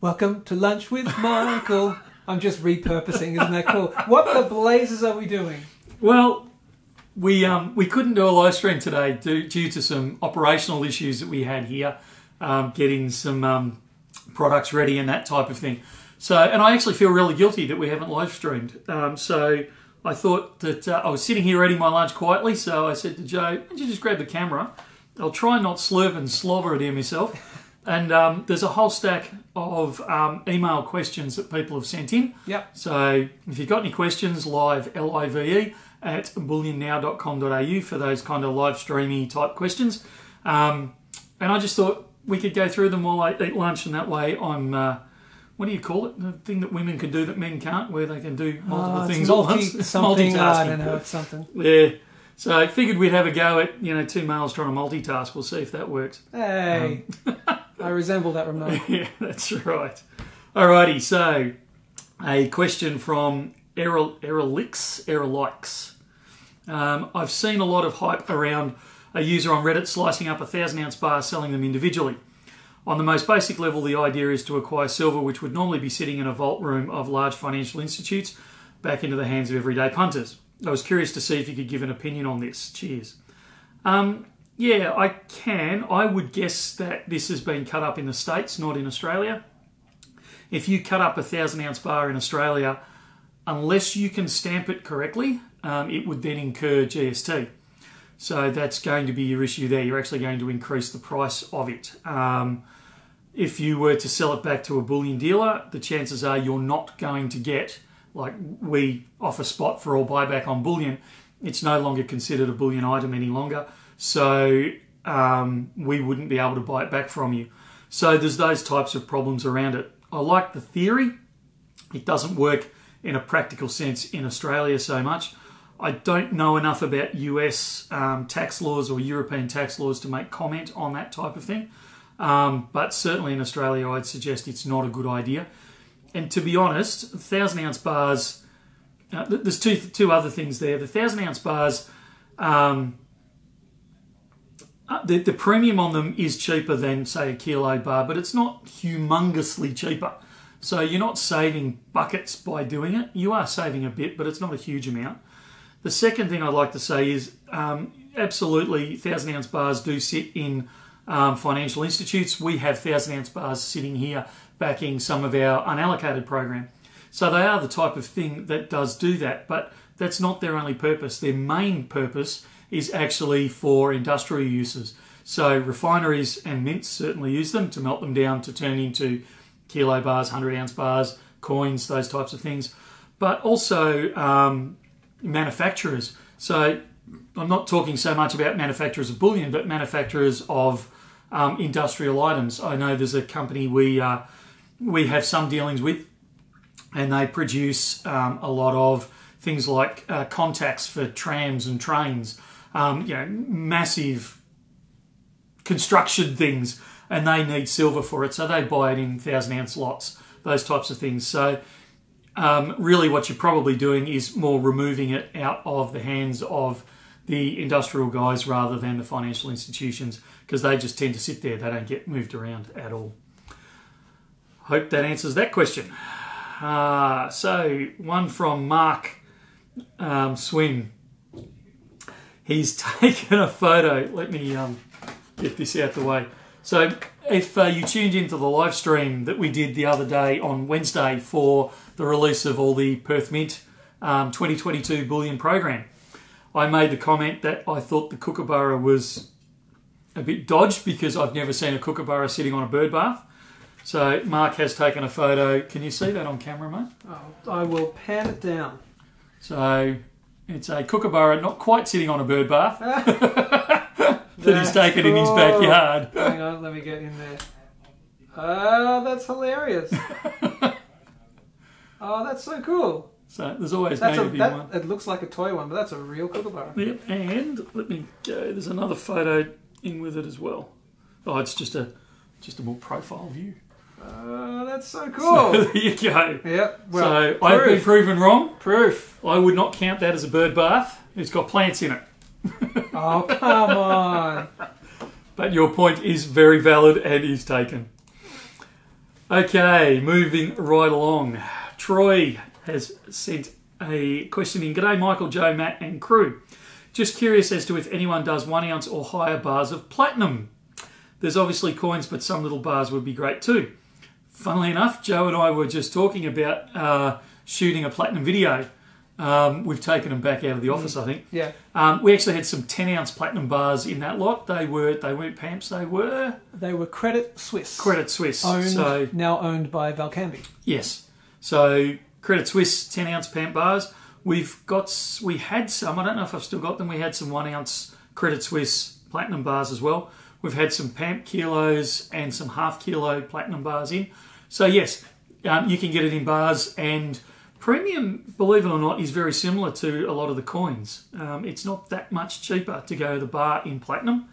Welcome to Lunch with Michael. I'm just repurposing, isn't that cool? What the blazes are we doing? Well, we couldn't do a live stream today due to some operational issues that we had here, getting some products ready and that type of thing. So, and I actually feel really guilty that we haven't live streamed. So I thought that I was sitting here eating my lunch quietly, so I said to Joe, why don't you just grab the camera? I'll try not slurp and slobber it in myself. And there's a whole stack of email questions that people have sent in. Yep. So if you've got any questions, live, L-I-V-E, at bullionnow.com.au for those kind of live streamy type questions. And I just thought we could go through them while I eat lunch, and that way I'm, what do you call it? The thing that women can do that men can't, where they can do multiple things at once. Multitasking. I don't know, it's something. Yeah. So I figured we'd have a go at, two males trying to multitask. We'll see if that works. Hey, I resemble that remote. Yeah, that's right. Alrighty, so a question from Errolix. I've seen a lot of hype around a user on Reddit slicing up 1,000-ounce bars, selling them individually. On the most basic level, the idea is to acquire silver, which would normally be sitting in a vault room of large financial institutes, back into the hands of everyday punters. I was curious to see if you could give an opinion on this. Cheers. Yeah, I can. I would guess that this has been cut up in the States, not in Australia. If you cut up a 1,000-ounce bar in Australia, unless you can stamp it correctly, it would then incur GST. So that's going to be your issue there. You're actually going to increase the price of it. If you were to sell it back to a bullion dealer, the chances are you're not going to get, like we offer spot for all buyback on bullion, it's no longer considered a bullion item any longer. So we wouldn't be able to buy it back from you. So there's those types of problems around it. I like the theory. It doesn't work in a practical sense in Australia so much. I don't know enough about US tax laws or European tax laws to make comment on that type of thing. But certainly in Australia, I'd suggest it's not a good idea. And to be honest, 1,000-ounce bars, there's two other things there. The 1,000-ounce bars, the premium on them is cheaper than, say, a kilo bar, but it's not humongously cheaper. So you're not saving buckets by doing it. You are saving a bit, but it's not a huge amount. The second thing I'd like to say is absolutely 1,000-ounce bars do sit in financial institutes. We have 1,000-ounce bars sitting here backing some of our unallocated program. So they are the type of thing that does do that, but that's not their only purpose. Their main purpose is actually for industrial uses. So refineries and mints certainly use them to melt them down to turn into kilo bars, 100-ounce bars, coins, those types of things. But also manufacturers. So I'm not talking so much about manufacturers of bullion, but manufacturers of industrial items. I know there's a company we have some dealings with, and they produce a lot of things like contacts for trams and trains, massive construction things, and they need silver for it, so they buy it in 1,000-ounce lots, those types of things. So really what you're probably doing is more removing it out of the hands of the industrial guys rather than the financial institutions, because they just tend to sit there. They don't get moved around at all. Hope that answers that question. So one from Mark Swin. He's taken a photo. Let me get this out the way. So if you tuned into the live stream that we did the other day on Wednesday for the release of all the Perth Mint 2022 bullion program, I made the comment that I thought the kookaburra was a bit dodged because I've never seen a kookaburra sitting on a bird bath. So Mark has taken a photo. Can you see that on camera, mate? Oh, I will pan it down. So it's a kookaburra not quite sitting on a bird bath that he's taken in his backyard. Hang on, let me get in there. Oh, that's hilarious. Oh, that's so cool. So there's always going to be one. It looks like a toy one, but that's a real kookaburra. Yep, and let me go. There's another photo in with it as well. Oh, it's just a more profile view. Oh, that's so cool. So there you go. Yep. Well, so I've been proven wrong. Proof. I would not count that as a bird bath. It's got plants in it. Oh, come on. But your point is very valid and is taken. Okay, moving right along. Troy has sent a question in. G'day, Michael, Joe, Matt, and crew. Just curious as to if anyone does 1 ounce or higher bars of platinum. There's obviously coins, but some little bars would be great too. Funnily enough, Joe and I were just talking about shooting a platinum video. We've taken them back out of the office, I think. Yeah. We actually had some 10-ounce platinum bars in that lot. They weren't Pamps, they were Credit Suisse. Credit Suisse. Now owned by Valcambi. Yes. So Credit Suisse 10-ounce Pamp bars. We had some, I don't know if I've still got them, we had some 1 ounce Credit Suisse platinum bars as well. We've had some Pamp kilos and some half kilo platinum bars in. So yes, you can get it in bars, and premium, believe it or not, is very similar to a lot of the coins. It's not that much cheaper to go the bar in platinum,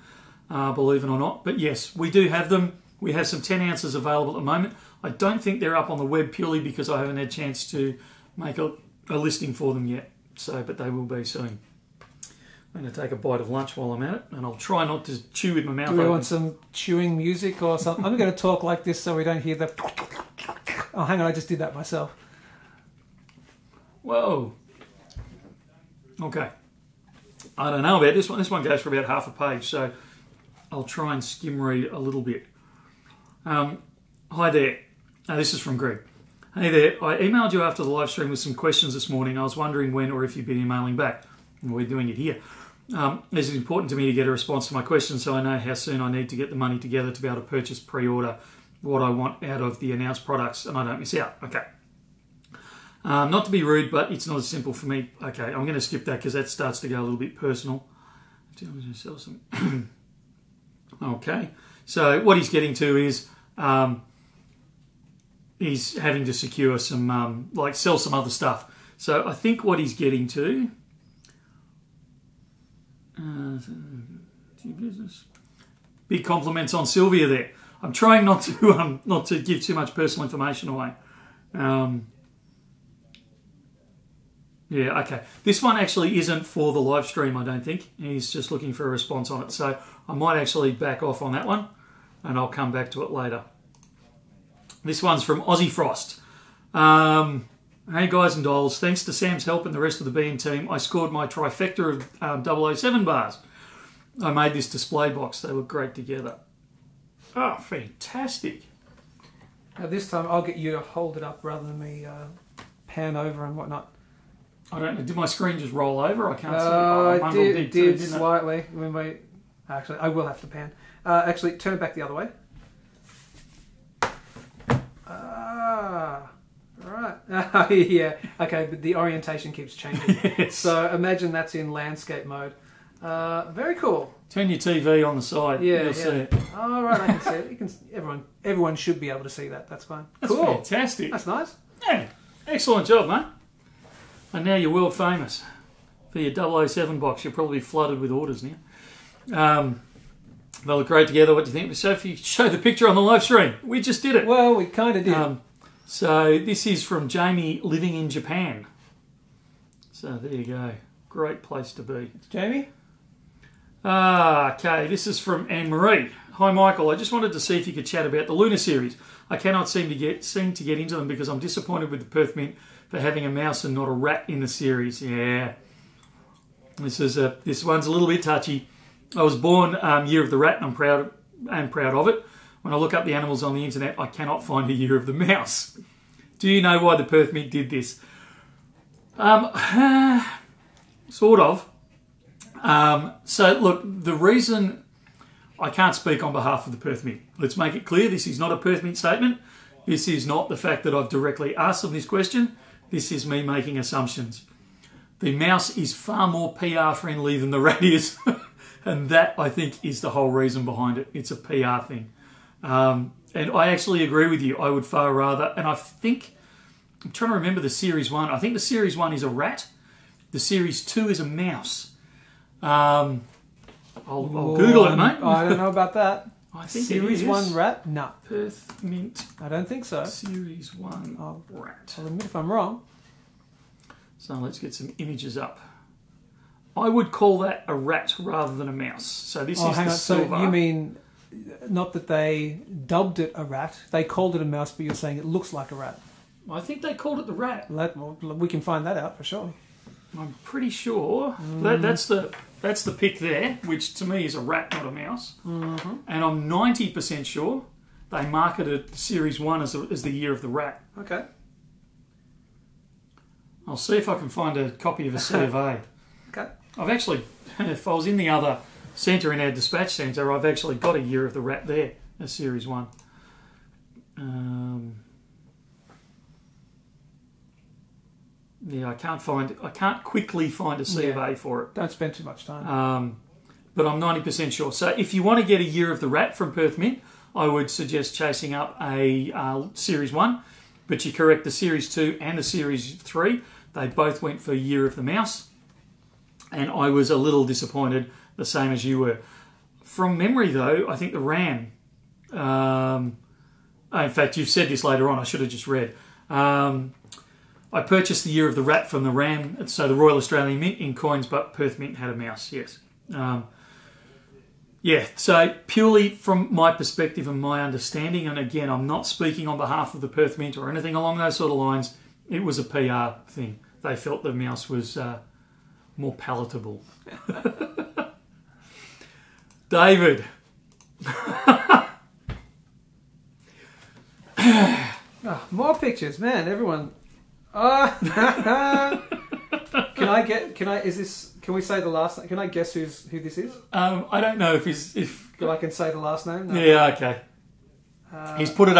believe it or not. But yes, we do have them. We have some 10 ounces available at the moment. I don't think they're up on the web purely because I haven't had a chance to make a listing for them yet. But they will be soon. I'm going to take a bite of lunch while I'm at it, and I'll try not to chew with my mouth open. Do we want some chewing music or something? I'm going to talk like this so we don't hear the... Oh, hang on, I just did that myself. Whoa. Okay. I don't know about this one. This one goes for about half a page, so I'll try and skim read a little bit. Hi there. This is from Greg. Hey there. I emailed you after the live stream with some questions this morning. I was wondering when or if you've been emailing back. And we're doing it here. This is important to me to get a response to my question so I know how soon I need to get the money together to be able to purchase pre-order what I want out of the announced products and I don't miss out. Okay. Not to be rude, but it's not as simple for me. Okay, I'm going to skip that because that starts to go a little bit personal. Okay, so what he's getting to is he's having to secure some, sell some other stuff. So I think what he's getting to... business. Big compliments on Sylvia there. I'm trying not to give too much personal information away. Yeah, okay. This one actually isn't for the live stream, I don't think. He's just looking for a response on it. So I might actually back off on that one, and I'll come back to it later. This one's from Aussie Frost. Hey guys and dolls, thanks to Sam's help and the rest of the Bean team, I scored my trifecta of 007 bars. I made this display box. They look great together. Oh, fantastic. Now this time I'll get you to hold it up rather than me pan over and whatnot. I don't know. Did my screen just roll over? I can't see. It did slightly. Actually, I will have to pan. Actually, turn it back the other way. Right. Yeah. Okay, but the orientation keeps changing. Yes. So imagine that's in landscape mode. Very cool. Turn your TV on the side. Yeah, You'll see it. Oh, right, I can see it. You can. Everyone should be able to see that. That's fine. That's cool. Fantastic. That's nice. Yeah. Excellent job, mate. And now you're world famous. For your 007 box, you're probably flooded with orders now. They look great together. What do you think? So if you show the picture on the live stream, we just did it. Well, we kind of did. So this is from Jamie living in Japan. So there you go. Great place to be. It's Jamie? Okay, this is from Anne-Marie. Hi Michael, I just wanted to see if you could chat about the Lunar series. I cannot seem to get into them because I'm disappointed with the Perth Mint for having a mouse and not a rat in the series. Yeah. This one's a little bit touchy. I was born year of the rat and I'm proud of it. When I look up the animals on the internet, I cannot find a year of the mouse. Do you know why the Perth Mint did this? Sort of. So look, the reason I can't speak on behalf of the Perth Mint. Let's make it clear, this is not a Perth Mint statement. This is not the fact that I've directly asked them this question. This is me making assumptions. The mouse is far more PR friendly than the rat is. And that, I think, is the whole reason behind it. It's a PR thing. And I actually agree with you. I would far rather, and I think, I'm trying to remember the Series 1. I think the Series 1 is a rat. The Series 2 is a mouse. I'll Google it, mate. I don't know about that. I think Series 1 rat? No. Perth Mint. I don't think so. Series 1 rat. I'll admit if I'm wrong. So let's get some images up. I would call that a rat rather than a mouse. So this is the silver. So you mean not that they dubbed it a rat. They called it a mouse, but you're saying it looks like a rat. I think they called it the rat. We can find that out for sure. I'm pretty sure that's the pic there, which to me is a rat, not a mouse. Mm-hmm. And I'm 90% sure they marketed Series 1 as the year of the rat. Okay. I'll see if I can find a copy of a C of A. Okay. I've actually, if I was in the other centre in our dispatch centre, I've actually got a year of the rat there as Series 1. Yeah, I can't quickly find a C of A for it. Don't spend too much time. But I'm 90% sure. So if you want to get a year of the rat from Perth Mint, I would suggest chasing up a Series 1. But you're correct, the Series 2 and the Series 3, they both went for Year of the Mouse. And I was a little disappointed, the same as you were. From memory, though, I think the RAM... in fact, you've said this later on, I should have just read. I purchased the Year of the Rat from the RAM, so the Royal Australian Mint in coins, but Perth Mint had a mouse, yes. Yeah, so purely from my perspective and my understanding, and again, I'm not speaking on behalf of the Perth Mint or anything along those sort of lines, it was a PR thing. They felt the mouse was more palatable. David. More pictures, man, everyone. Can we say the last name? Can I guess who this is? I don't know if I can say the last name. No. Yeah, okay. He's put a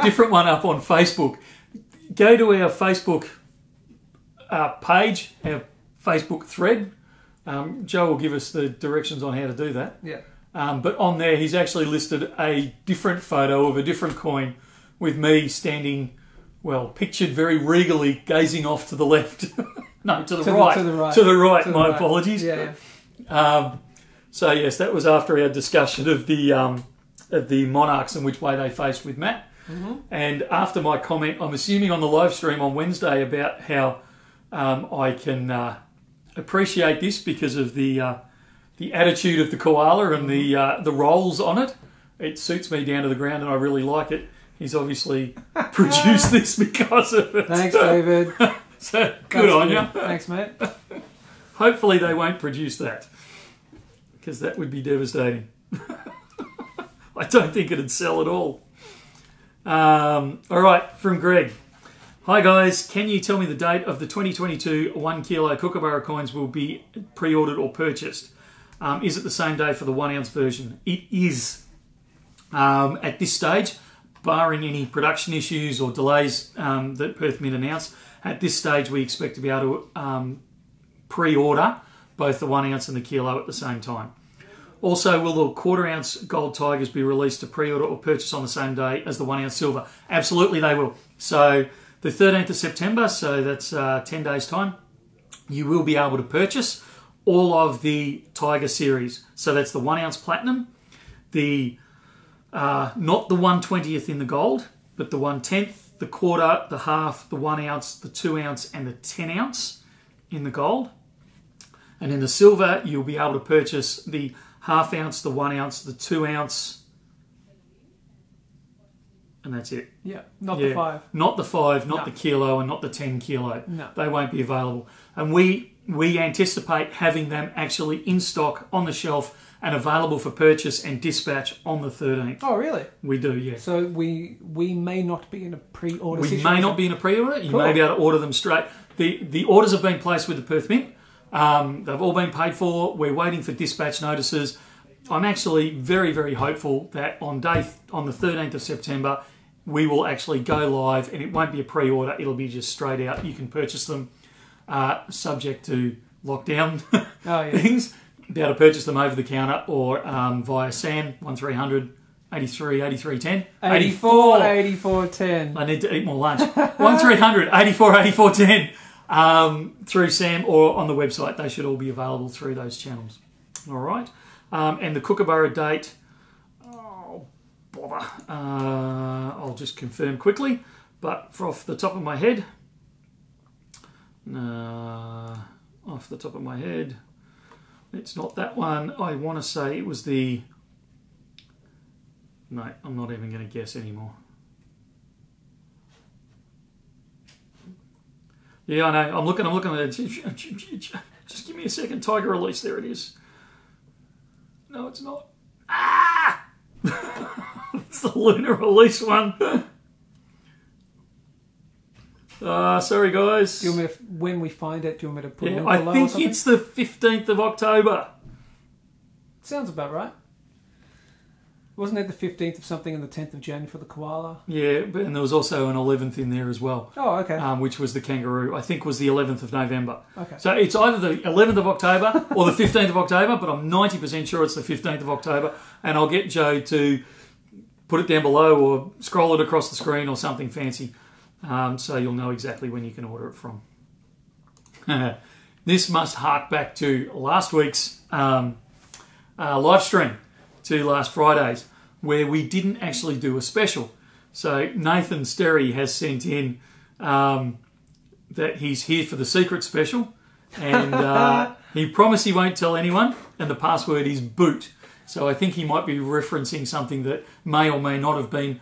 different one up on Facebook. Go to our Facebook page, our Facebook thread. Joe will give us the directions on how to do that. Yeah. But on there, he's actually listed a different photo of a different coin with me standing, well, pictured very regally, gazing off to the left. No, to the right. To the right. My apologies. Yeah. So yes, that was after our discussion of the monarchs and which way they faced with Matt. Mm-hmm. And after my comment, I'm assuming on the live stream on Wednesday about how I can appreciate this because of the attitude of the koala and the rolls on it. It suits me down to the ground, and I really like it. He's obviously produced this because of it. Thanks, David. So good on you. Thanks, mate. Hopefully they won't produce that, because that would be devastating. I don't think it'd sell at all. All right, from Greg. Hi guys, can you tell me the date of the 2022 1 kilo Kookaburra coins will be pre-ordered or purchased? Is it the same day for the 1 ounce version? It is. At this stage, barring any production issues or delays that Perth Mint announced, at this stage we expect to be able to pre-order both the 1 ounce and the kilo at the same time. Also, will the 1/4 ounce gold tigers be released to pre-order or purchase on the same day as the 1 ounce silver? Absolutely they will. So the 13th of September, so that's 10 days time, you will be able to purchase all of the Tiger series. So that's the 1 ounce platinum, not the 1/20th in the gold, but the 1/10th, the 1/4, the half, the 1 ounce, the 2 ounce, and the 10 ounce in the gold. And in the silver, you'll be able to purchase the 1/2 ounce, the 1 ounce, the 2 ounce, and that's it. Yeah, the 5. Not the 5, not the kilo, and not the 10 kilo. No. They won't be available. And we anticipate having them actually in stock on the shelf and available for purchase and dispatch on the 13th. Oh, really? We do, yes. So we may not be in a pre-order situation. We may not be in a pre-order. You may be able to order them straight. The orders have been placed with the Perth Mint. They've all been paid for. We're waiting for dispatch notices. I'm actually very, very hopeful that on the 13th of September, we will actually go live, and it won't be a pre-order. It'll be just straight out. You can purchase them, subject to lockdown things. Be able to purchase them over the counter or via Sam 1300 83 83 10 84 84 10. I need to eat more lunch. 1300 84 84 10 through Sam or on the website. They should all be available through those channels. All right. And the Kookaburra date, oh bother. I'll just confirm quickly, but off the top of my head, it's not that one. I want to say it was the No, I'm not even going to guess anymore. Yeah, I know. I'm looking at it. Just give me a second. Tiger release. There it is. No, it's not. Ah! It's the lunar release one. Sorry, guys. Do you want me to, when we find it, do you want me to put it in I below think or something? it's the 15th of October. Sounds about right. Wasn't it the 15th of something and the 10th of January for the koala? Yeah, and there was also an 11th in there as well. Oh, okay. Which was the kangaroo. I think was the 11th of November. Okay. So it's either the 11th of October or the 15th of October, but I'm 90% sure it's the 15th of October. And I'll get Joe to put it down below or scroll it across the screen or something fancy, so you'll know exactly when you can order it from. This must hark back to last week's live stream, to last Friday's, where we didn't actually do a special. So Nathan Sterry has sent in that he's here for the secret special, and he promised he won't tell anyone, and the password is boot. So I think he might be referencing something that may or may not have been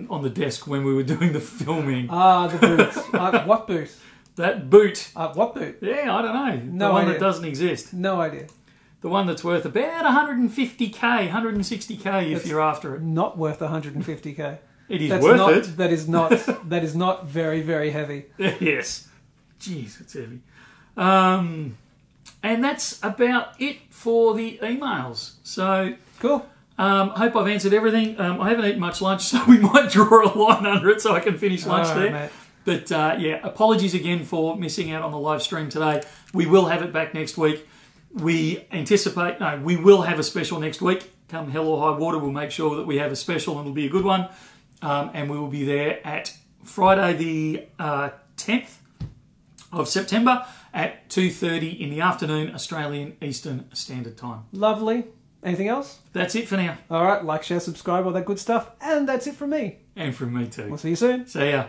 on the desk when we were doing the filming. The boot. What boot? That boot. What boot? Yeah, I don't know. No the one idea. that doesn't exist. No idea. The one that's worth about 150k, 160k if you're after it. Not worth 150k. It is That's worth not, it. That is not very, very heavy. Yes. Jeez, it's heavy. And that's about it for the emails. So, Cool. hope I've answered everything. I haven't eaten much lunch, so we might draw a line under it so I can finish lunch All right, there. mate. But yeah, apologies again for missing out on the live stream today. We will have it back next week. We will have a special next week. Come hell or high water, we'll make sure that we have a special and it'll be a good one. And we will be there at Friday the 10th of September at 2:30 in the afternoon, Australian Eastern Standard Time. Lovely. Anything else? That's it for now. All right. Like, share, subscribe, all that good stuff. And that's it from me. And from me too. We'll see you soon. See ya.